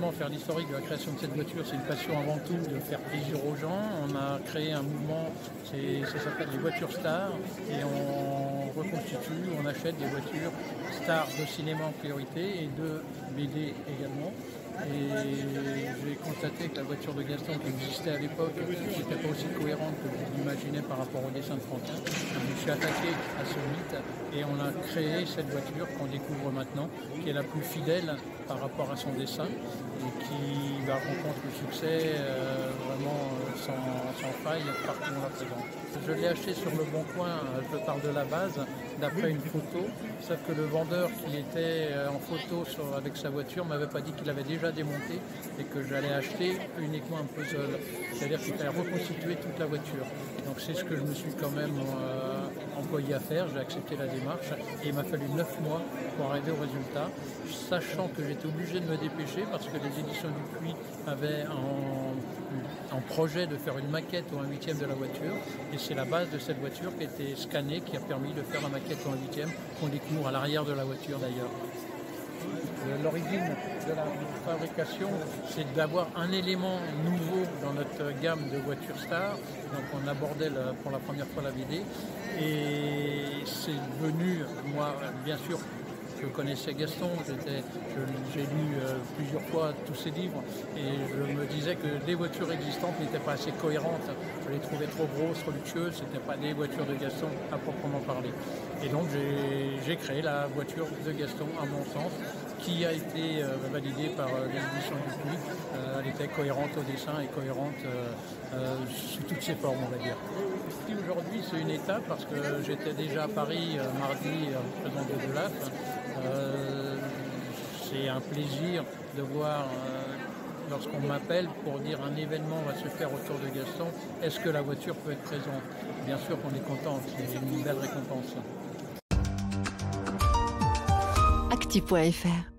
évidemment, faire l'historique de la création de cette voiture, c'est une passion avant tout de faire plaisir aux gens. On a créé un mouvement, ça s'appelle les voitures stars, et on reconstitue, on achète des voitures stars de cinéma en priorité et de BD également. Et j'ai constaté que la voiture de Gaston qui existait à l'époque n'était pas aussi cohérente que je l'imaginais par rapport au dessin de Franquin. Je me suis attaqué à ce mythe et on a créé cette voiture qu'on découvre maintenant, qui est la plus fidèle par rapport à son dessin et qui rencontre le succès vraiment sans faille partout où on la présente. Je l'ai acheté sur Le Bon Coin, je parle de la base, d'après une photo, sauf que le vendeur qui était en photo avec sa voiture m'avait pas dit qu'il avait déjà démonté et que j'allais acheter uniquement un puzzle, c'est-à-dire qu'il fallait reconstituer toute la voiture. Donc c'est ce que je me suis quand même employé à faire, j'ai accepté la démarche et il m'a fallu 9 mois pour arriver au résultat, sachant que j'étais obligé de me dépêcher parce que les éditions Dupuis avaient en projet de faire une maquette au 1/8 de la voiture et c'est la base de cette voiture qui a été scannée qui a permis de faire la maquette au 1/8 qu'on découvre à l'arrière de la voiture d'ailleurs. L'origine de la fabrication, c'est d'avoir un élément nouveau dans notre gamme de voitures stars. Donc on abordait pour la première fois la BD et c'est venu, moi bien sûr, je connaissais Gaston, j'ai lu plusieurs fois tous ses livres et je me disais que les voitures existantes n'étaient pas assez cohérentes. Je les trouvais trop grosses, trop luxueuses, ce n'étaient pas des voitures de Gaston à proprement parler. Et donc j'ai créé la voiture de Gaston à mon sens, qui a été validée par l'édition Dupuis. Elle était cohérente au dessin et cohérente sous toutes ses formes, on va dire. Aujourd'hui, c'est une étape parce que j'étais déjà à Paris mardi présent de Delaf. C'est un plaisir de voir lorsqu'on m'appelle pour dire un événement va se faire autour de Gaston, est-ce que la voiture peut être présente? Bien sûr qu'on est content, c'est une belle récompense. Actu.fr